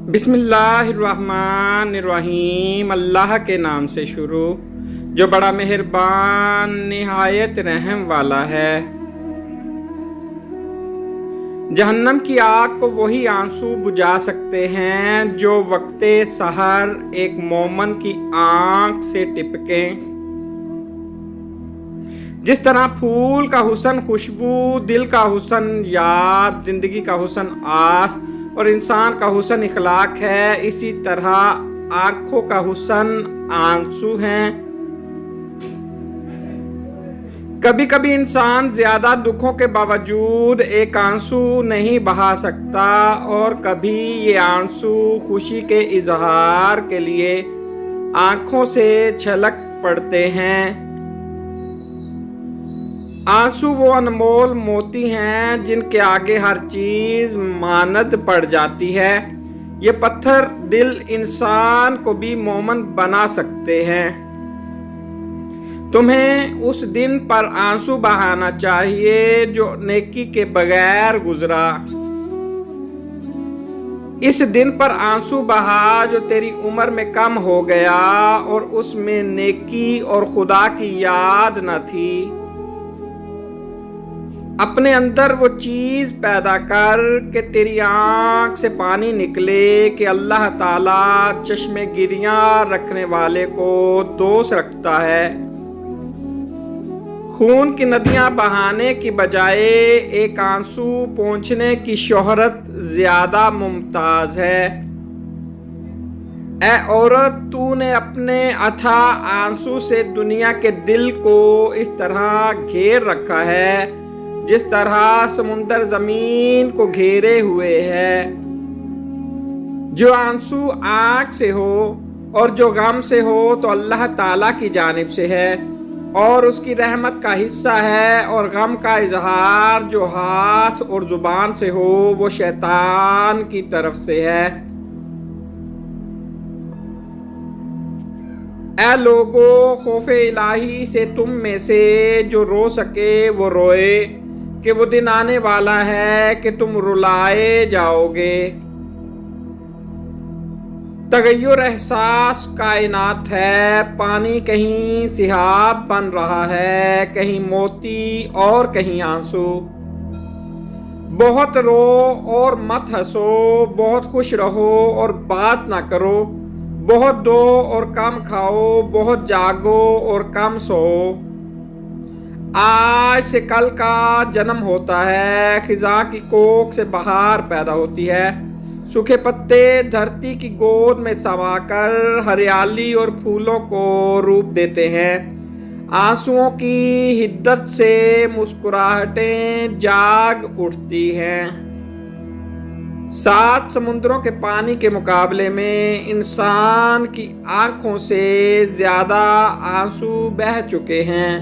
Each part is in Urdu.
بسم اللہ الرحمن الرحیم، اللہ کے نام سے شروع جو بڑا مہربان نہایت رحم والا ہے۔ جہنم کی آگ کو وہی آنسو بجھا سکتے ہیں جو وقت سحر ایک مومن کی آنکھ سے ٹپکیں۔ جس طرح پھول کا حسن خوشبو، دل کا حسن یاد، زندگی کا حسن آس اور انسان کا حسن اخلاق ہے، اسی طرح آنکھوں کا حسن آنسو ہیں۔ کبھی کبھی انسان زیادہ دکھوں کے باوجود ایک آنسو نہیں بہا سکتا، اور کبھی یہ آنسو خوشی کے اظہار کے لیے آنکھوں سے چھلک پڑتے ہیں۔ آنسو وہ انمول موتی ہیں جن کے آگے ہر چیز ماند پڑ جاتی ہے۔ یہ پتھر دل انسان کو بھی مومن بنا سکتے ہیں۔ تمہیں اس دن پر آنسو بہانا چاہیے جو نیکی کے بغیر گزرا۔ اس دن پر آنسو بہا جو تیری عمر میں کم ہو گیا اور اس میں نیکی اور خدا کی یاد نہ تھی۔ اپنے اندر وہ چیز پیدا کر کہ تیری آنکھ سے پانی نکلے کہ اللہ تعالیٰ چشم گریاں رکھنے والے کو دوست رکھتا ہے۔ خون کی ندیاں بہانے کی بجائے ایک آنسو پونچھنے کی شہرت زیادہ ممتاز ہے۔ اے عورت، تو نے اپنے اتھاہ آنسو سے دنیا کے دل کو اس طرح گھیر رکھا ہے جس طرح سمندر زمین کو گھیرے ہوئے ہے۔ جو آنسو آنکھ سے ہو اور جو غم سے ہو تو اللہ تعالیٰ کی جانب سے ہے اور اس کی رحمت کا حصہ ہے، اور غم کا اظہار جو ہاتھ اور زبان سے ہو وہ شیطان کی طرف سے ہے۔ اے لوگو، خوف الہی سے تم میں سے جو رو سکے وہ روئے، کہ وہ دن آنے والا ہے کہ تم رلائے جاؤ گے۔ تغیر احساس کائنات ہے، پانی کہیں سحاب بن رہا ہے، کہیں موتی اور کہیں آنسو۔ بہت رو اور مت ہنسو، بہت خوش رہو اور بات نہ کرو، بہت دو اور کم کھاؤ، بہت جاگو اور کم سو۔ آج سے کل کا جنم ہوتا ہے، خزاں کی کوکھ سے بہار پیدا ہوتی ہے، سوکھے پتے دھرتی کی گود میں سما کر ہریالی اور پھولوں کو روپ دیتے ہیں۔ آنسوؤں کی حدت سے مسکراہٹیں جاگ اٹھتی ہیں۔ 7 سمندروں کے پانی کے مقابلے میں انسان کی آنکھوں سے زیادہ آنسو بہہ چکے ہیں۔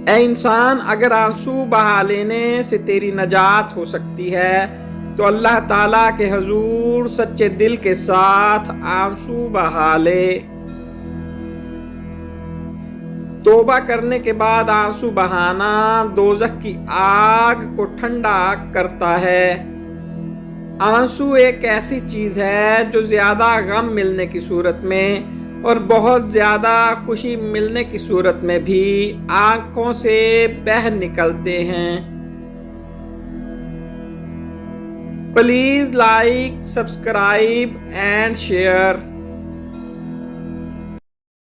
اے انسان، اگر آنسو بہا لینے سے تیری نجات ہو سکتی ہے تو اللہ تعالیٰ کے حضور سچے دل کے ساتھ آنسو بہا لے۔ توبہ کرنے کے بعد آنسو بہانا دوزخ کی آگ کو ٹھنڈا کرتا ہے۔ آنسو ایک ایسی چیز ہے جو زیادہ غم ملنے کی صورت میں اور بہت زیادہ خوشی ملنے کی صورت میں بھی آنکھوں سے بہہ نکلتے ہیں۔ Please like, subscribe and share.